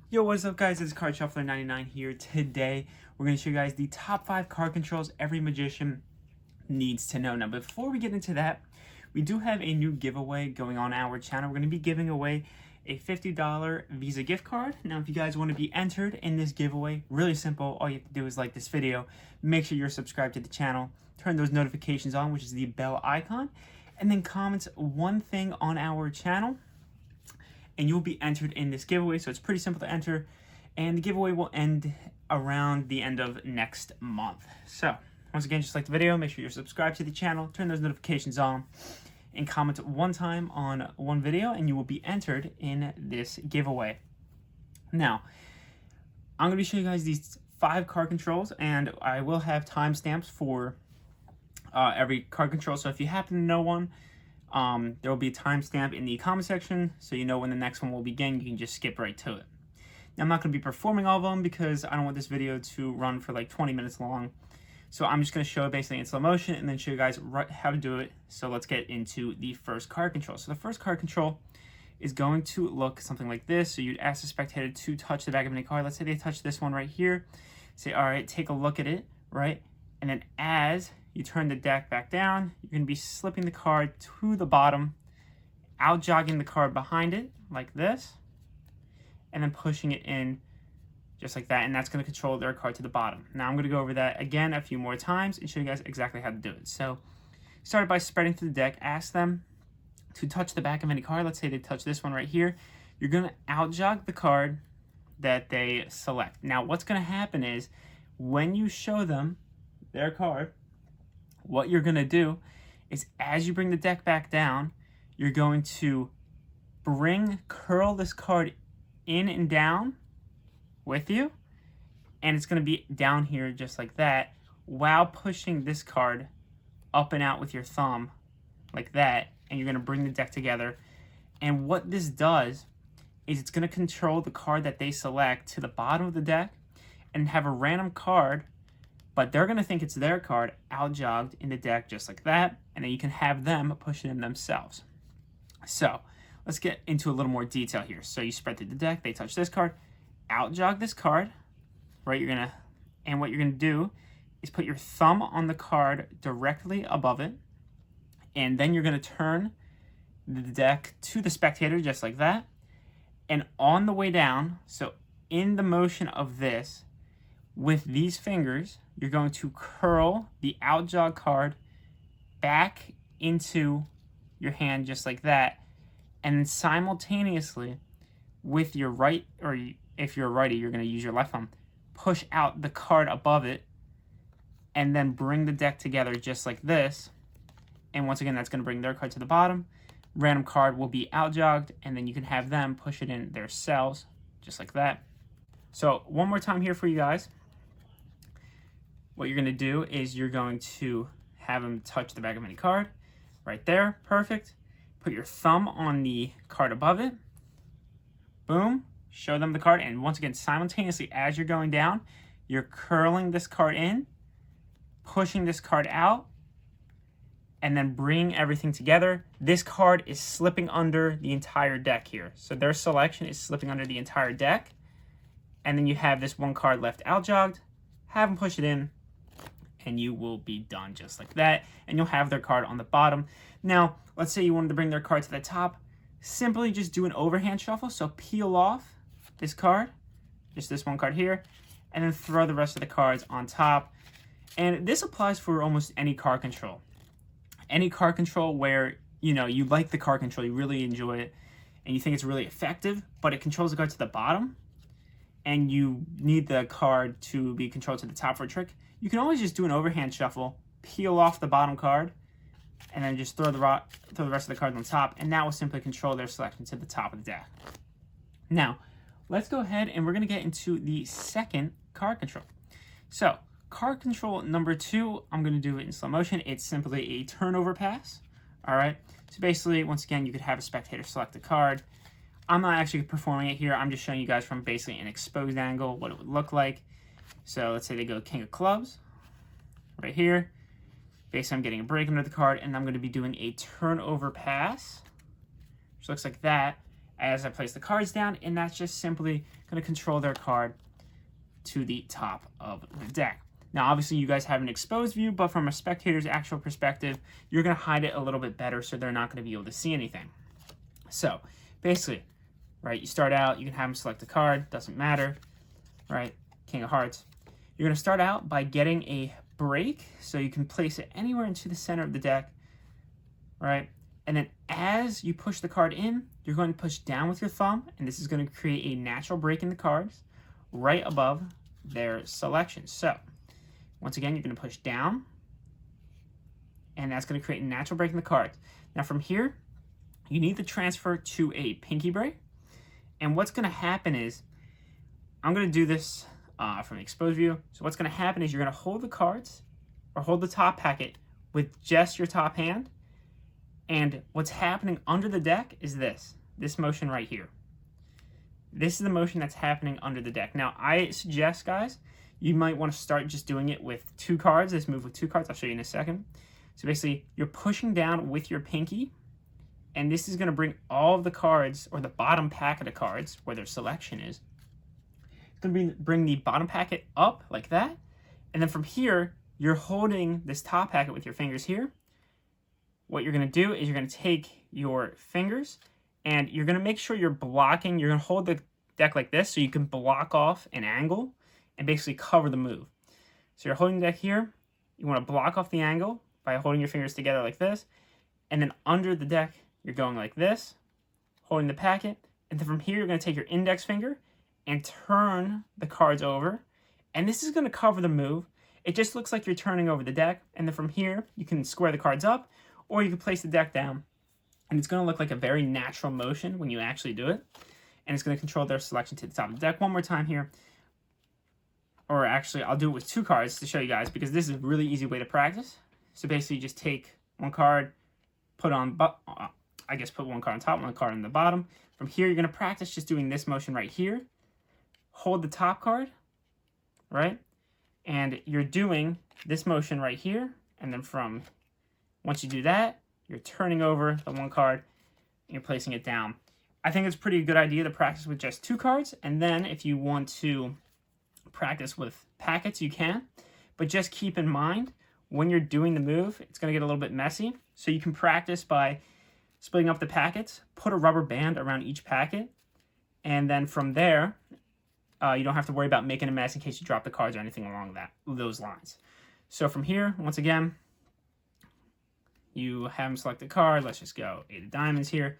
Yo, what's up guys, it's Card Shuffler 99 here. Today, we're going to show you guys the top 5 card controls every magician needs to know. Now, before we get into that, we do have a new giveaway going on our channel. We're going to be giving away a $50 Visa gift card. Now, if you guys want to be entered in this giveaway, really simple. All you have to do is like this video, make sure you're subscribed to the channel, turn those notifications on, which is the bell icon, and then comment one thing on our channel, and you'll be entered in this giveaway. So it's pretty simple to enter, and the giveaway will end around the end of next month. So once again, just like the video, make sure you're subscribed to the channel, turn those notifications on, and comment one time on one video, and you will be entered in this giveaway. Now, I'm going to be showing you guys these 5 card controls, and I will have timestamps for every card control. So if you happen to know one, there will be a timestamp in the comment section, so you know when the next one will begin. You can just skip right to it. Now, I'm not going to be performing all of them because I don't want this video to run for like 20 minutes long. So I'm just going to show it basically in slow motion and then show you guys how to do it. So let's get into the first card control. So the first card control is going to look something like this. So you'd ask the spectator to touch the back of any card. Let's say they touch this one right here. Say, all right, take a look at it, right? And then as you turn the deck back down, you're going to be slipping the card to the bottom, out jogging the card behind it like this, and then pushing it in just like that, and that's going to control their card to the bottom. Now I'm going to go over that again a few more times and show you guys exactly how to do it. So start by spreading through the deck, ask them to touch the back of any card. Let's say they touch this one right here. You're going to out jog the card that they select. Now what's going to happen is when you show them their card, what you're going to do is as you bring the deck back down, you're going to curl this card in and down with you, and it's going to be down here just like that, while pushing this card up and out with your thumb like that, and you're going to bring the deck together. And what this does is it's going to control the card that they select to the bottom of the deck and have a random card, but they're going to think it's their card, out jogged in the deck just like that, and then you can have them push it in themselves. So let's get into a little more detail here. So you spread through the deck, they touch this card, out jog this card, right? And what you're gonna do is put your thumb on the card directly above it, and then you're gonna turn the deck to the spectator just like that. And on the way down, so in the motion of this, with these fingers, you're going to curl the out jog card back into your hand just like that, and then simultaneously with your right, or if you're a righty, you're going to use your left thumb, push out the card above it, and then bring the deck together just like this. And once again, that's going to bring their card to the bottom. Random card will be out jogged, and then you can have them push it in themselves just like that. So one more time here for you guys. What you're going to do is you're going to have them touch the back of any card right there. Perfect. Put your thumb on the card above it. Boom. Show them the card, and once again, simultaneously as you're going down, you're curling this card in, pushing this card out, and then bringing everything together. This card is slipping under the entire deck here. So their selection is slipping under the entire deck, and then you have this one card left out jogged. Have them push it in, and you will be done just like that, and you'll have their card on the bottom. Now, let's say you wanted to bring their card to the top. Simply just do an overhand shuffle. So peel off this card, just this one card here, and then throw the rest of the cards on top. And this applies for almost any card control. Any card control where, you know, you like the card control, you really enjoy it, and you think it's really effective, but it controls the card to the bottom, and you need the card to be controlled to the top for a trick. You can always just do an overhand shuffle, peel off the bottom card, and then just throw the rest of the cards on top, and that will simply control their selection to the top of the deck. Now, let's go ahead and we're going to get into the second card control. So, card control number 2, I'm going to do it in slow motion. It's simply a turnover pass. All right. So basically, once again, you could have a spectator select a card. I'm not actually performing it here. I'm just showing you guys from basically an exposed angle what it would look like. So let's say they go King of Clubs right here. Basically, I'm getting a break under the card, and I'm going to be doing a turnover pass, which looks like that. as I place the cards down, and that's just simply going to control their card to the top of the deck. Now, obviously, you guys have an exposed view, but from a spectator's actual perspective, you're going to hide it a little bit better so they're not going to be able to see anything. So, basically, right, you start out, you can have them select a card, doesn't matter, right, King of Hearts. You're going to start out by getting a break, so you can place it anywhere into the center of the deck, right? And then as you push the card in, you're going to push down with your thumb, and this is going to create a natural break in the cards right above their selection. So, once again, you're going to push down, and that's going to create a natural break in the cards. Now, from here, you need to transfer to a pinky break, and what's going to happen is, I'm going to do this from the exposed view. So what's going to happen is you're going to hold the cards, or hold the top packet with just your top hand, and what's happening under the deck is this motion right here. This is the motion that's happening under the deck. Now, I suggest, guys, you might want to start just doing it with 2 cards. This move with 2 cards. I'll show you in a second. So basically, you're pushing down with your pinky, and this is going to bring all of the cards, or the bottom packet of cards, where their selection is. It's going to bring the bottom packet up like that, and then from here, you're holding this top packet with your fingers here. What you're going to do is you're going to take your fingers, and you're going to make sure you're blocking. You're going to hold the deck like this so you can block off an angle and basically cover the move. So you're holding the deck here. You want to block off the angle by holding your fingers together like this. And then under the deck, you're going like this, holding the packet. And then from here, you're going to take your index finger and turn the cards over. And this is going to cover the move. It just looks like you're turning over the deck. And then from here, you can square the cards up, or you can place the deck down. And it's going to look like a very natural motion when you actually do it. And it's going to control their selection to the top of the deck. One more time here. Or actually, I'll do it with 2 cards to show you guys, because this is a really easy way to practice. So basically, you just take 1 card, put on, I guess put 1 card on top, 1 card on the bottom. From here, you're going to practice just doing this motion right here. Hold the top card, right? And you're doing this motion right here. And then once you do that, you're turning over the 1 card, and you're placing it down. I think it's a pretty good idea to practice with just 2 cards. And then if you want to practice with packets, you can. But just keep in mind, when you're doing the move, it's going to get a little bit messy. So you can practice by splitting up the packets, put a rubber band around each packet, and then from there, you don't have to worry about making a mess in case you drop the cards or anything along those lines. So from here, once again, you have them select a card. Let's just go 8 of diamonds here.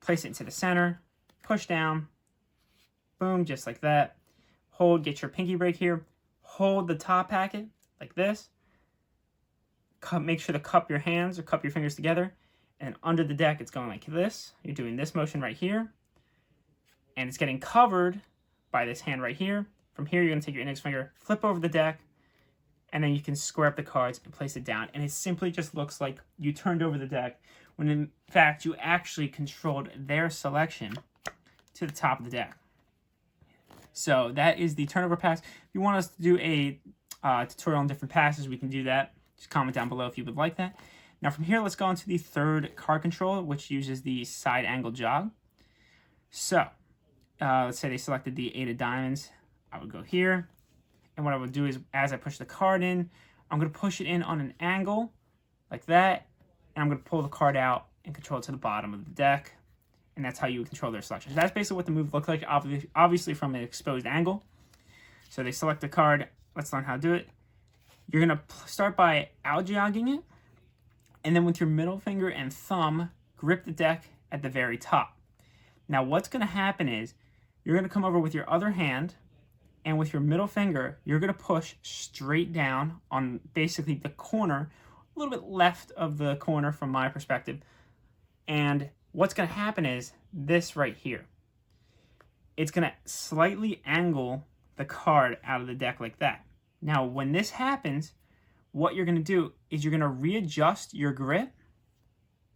Place it into the center. Push down. Boom, just like that. Hold, get your pinky break here. Hold the top packet like this. Make sure to cup your hands or cup your fingers together. And under the deck, it's going like this. You're doing this motion right here. And it's getting covered by this hand right here. From here, you're going to take your index finger, flip over the deck, and then you can square up the cards and place it down. And it simply just looks like you turned over the deck, when in fact, you actually controlled their selection to the top of the deck. So that is the turnover pass. If you want us to do a tutorial on different passes, we can do that. Just comment down below if you would like that. Now from here, let's go on to the 3rd card control, which uses the side angle jog. So let's say they selected the 8 of diamonds. I would go here. And what I would do is, as I push the card in, I'm going to push it in on an angle like that. And I'm going to pull the card out and control it to the bottom of the deck. And that's how you would control their selection. That's basically what the move looks like, obviously from an exposed angle. So they select the card. Let's learn how to do it. You're going to start by out-jogging it. And then with your middle finger and thumb, grip the deck at the very top. Now what's going to happen is, you're going to come over with your other hand, and with your middle finger, you're going to push straight down on basically the corner, a little bit left of the corner from my perspective. And what's going to happen is this right here. It's going to slightly angle the card out of the deck like that. Now, when this happens, what you're going to do is you're going to readjust your grip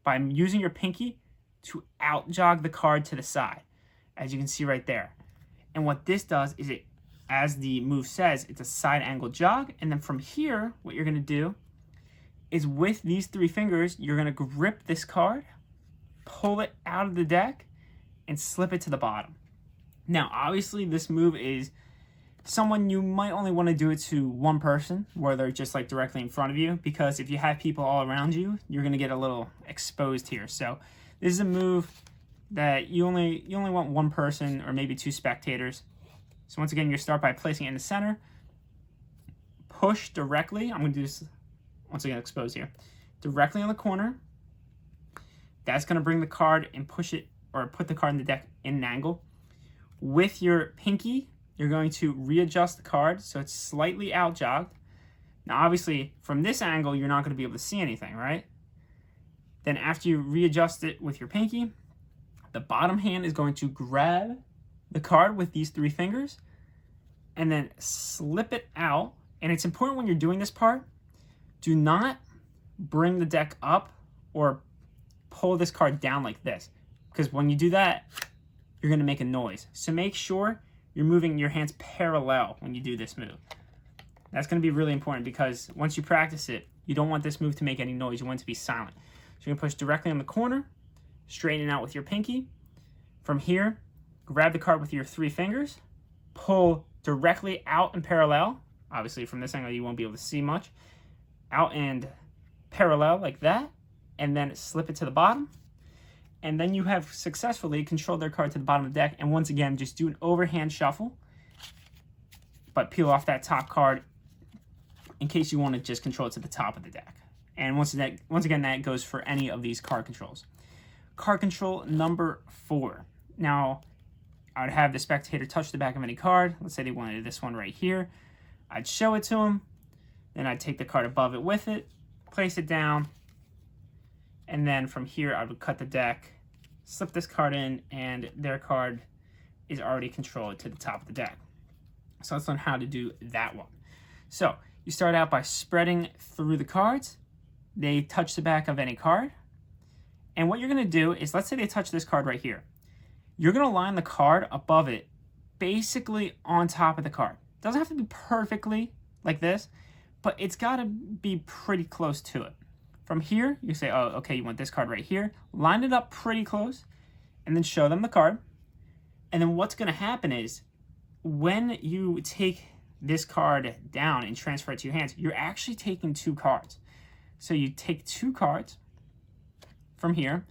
by using your pinky to out-jog the card to the side, as you can see right there. And what this does is, it, as the move says, it's a side angle jog. And then from here, what you're going to do is, with these 3 fingers, you're going to grip this card, pull it out of the deck, and slip it to the bottom. Now, obviously, this move is someone you might only want to do it to one person, where they're just like directly in front of you, because if you have people all around you, you're going to get a little exposed here. So this is a move that you only want one person or maybe two spectators. So once again, you start by placing it in the center. Push directly. I'm going to do this once again, expose here. Directly on the corner. That's going to bring the card and push it, or put the card in the deck in an angle. With your pinky, you're going to readjust the card so it's slightly out jogged. Now, obviously, from this angle, you're not going to be able to see anything, right? Then after you readjust it with your pinky, the bottom hand is going to grab the card with these three fingers and then slip it out. And it's important when you're doing this part, do not bring the deck up or pull this card down like this, because when you do that, you're going to make a noise. So make sure you're moving your hands parallel when you do this move. That's going to be really important, because once you practice it, you don't want this move to make any noise. You want it to be silent. So you're going to push directly on the corner, straighten it out with your pinky. From here, grab the card with your three fingers, pull directly out and parallel. Obviously, from this angle, you won't be able to see much. Out and parallel like that, and then slip it to the bottom. And then you have successfully controlled their card to the bottom of the deck. And once again, just do an overhand shuffle, but peel off that top card in case you want to just control it to the top of the deck. And once again, that goes for any of these card controls. Card control number 4. Now, I would have the spectator touch the back of any card. Let's say they wanted this one right here. I'd show it to them. Then I'd take the card above it with it, place it down, and then from here I would cut the deck, slip this card in, and their card is already controlled to the top of the deck. So let's learn how to do that one. So you start out by spreading through the cards. They touch the back of any card. And what you're going to do is, let's say they touch this card right here. You're going to line the card above it, basically on top of the card. It doesn't have to be perfectly like this, but it's got to be pretty close to it. From here, you say, oh, okay, you want this card right here. Line it up pretty close, and then show them the card. And then what's going to happen is, when you take this card down and transfer it to your hands, you're actually taking 2 cards. So you take 2 cards from here,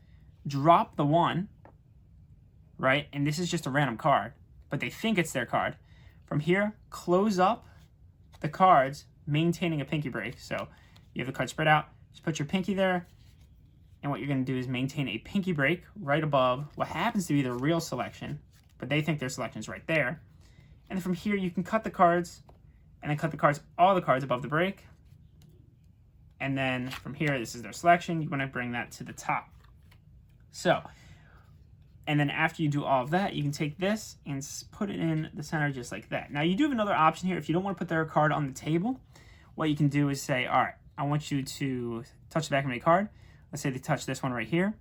drop the one, right? And this is just a random card, but they think it's their card. From here, close up the cards, maintaining a pinky break. So you have the card spread out, just put your pinky there, and what you're going to do is maintain a pinky break right above what happens to be the real selection, but they think their selection is right there. And then from here, you can cut the cards, and then cut the cards, all the cards above the break. And then from here, this is their selection. You want to bring that to the top. So, and then after you do all of that, you can take this and put it in the center just like that. Now, you do have another option here. If you don't want to put their card on the table, what you can do is say, all right, I want you to touch the back of my card. Let's say they touch this one right here.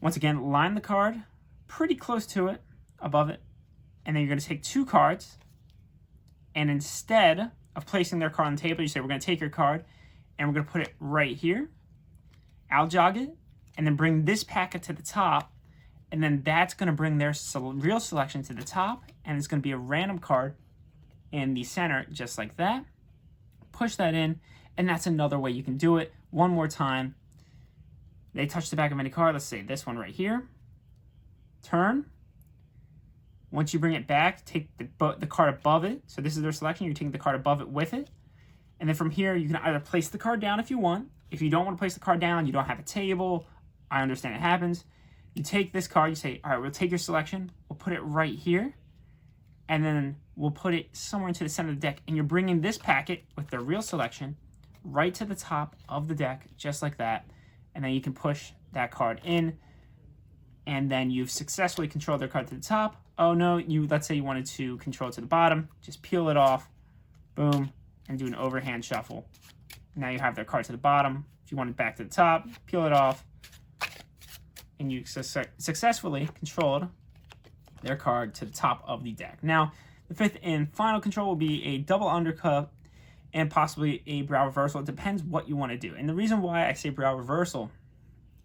Once again, line the card pretty close to it, above it. And then you're going to take 2 cards. And instead of placing their card on the table, you say, we're going to take your card and we're going to put it right here. Out jog it. And then bring this packet to the top. And then that's going to bring their real selection to the top. And it's going to be a random card in the center, just like that. Push that in. And that's another way you can do it. One more time. They touch the back of any card. Let's say this one right here. Turn. Once you bring it back, take the card above it. So this is their selection. You're taking the card above it with it. And then from here, you can either place the card down if you want. If you don't want to place the card down, you don't have a table. I understand it happens. You take this card. You say, all right, we'll take your selection. We'll put it right here. And then we'll put it somewhere into the center of the deck. And you're bringing this packet with the real selection right to the top of the deck, just like that. And then you can push that card in. And then you've successfully controlled their card to the top. Oh no, let's say you wanted to control it to the bottom. Just peel it off, boom, and do an overhand shuffle. Now you have their card to the bottom. If you want it back to the top, peel it off, and you successfully controlled their card to the top of the deck. Now, the 5th and final control will be a double undercut and possibly a brow reversal. It depends what you want to do. And the reason why I say brow reversal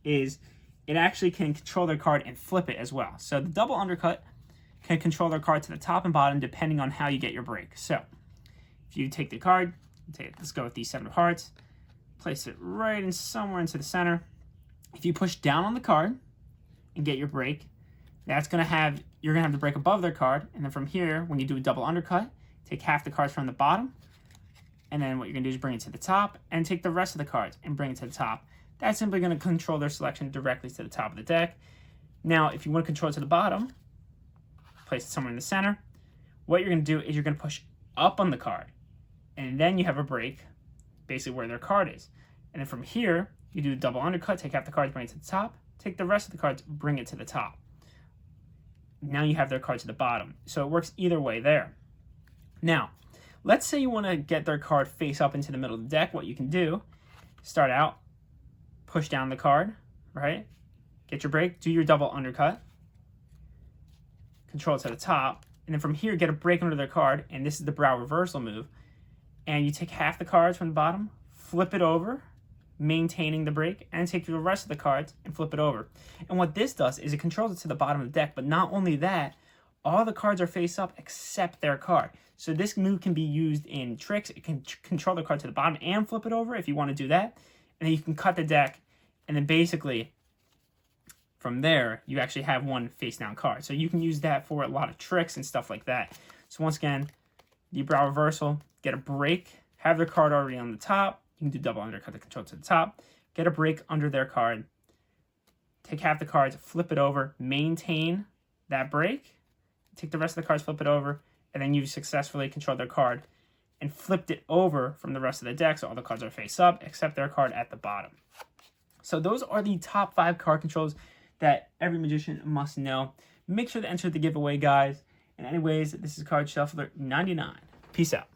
is it actually can control their card and flip it as well. So the double undercut can control their card to the top and bottom depending on how you get your break. So if you take the card, let's go with the 7 of hearts, place it right in somewhere into the center. If you push down on the card and get your break, that's gonna have, you're gonna have the break above their card, and then from here, when you do a double undercut, take half the cards from the bottom, and then what you're gonna do is bring it to the top, and take the rest of the cards and bring it to the top. That's simply gonna control their selection directly to the top of the deck. Now, if you wanna control it to the bottom, place it somewhere in the center. What you're gonna do is you're gonna push up on the card, and then you have a break, basically where their card is. And then from here, you do a double undercut, take half the cards, bring it to the top, take the rest of the cards, bring it to the top. Now you have their card to the bottom. So it works either way there. Now, let's say you want to get their card face up into the middle of the deck. What you can do, start out, push down the card, right? Get your break, do your double undercut, control it to the top, and then from here, get a break under their card, and this is the brow reversal move. And you take half the cards from the bottom, flip it over, maintaining the break, and take the rest of the cards and flip it over. And what this does is it controls it to the bottom of the deck, but not only that, all the cards are face up except their card. So this move can be used in tricks. It can control the card to the bottom and flip it over if you want to do that. And then you can cut the deck, and then basically from there, you actually have one face down card. So you can use that for a lot of tricks and stuff like that. So once again, the brow reversal, get a break, have their card already on the top. You can do double undercut to control to the top. Get a break under their card. Take half the cards, flip it over, maintain that break. Take the rest of the cards, flip it over, and then you've successfully controlled their card and flipped it over from the rest of the deck, so all the cards are face up, except their card at the bottom. So those are the top 5 card controls that every magician must know. Make sure to enter the giveaway, guys. And anyways, this is Card Shuffler 99. Peace out.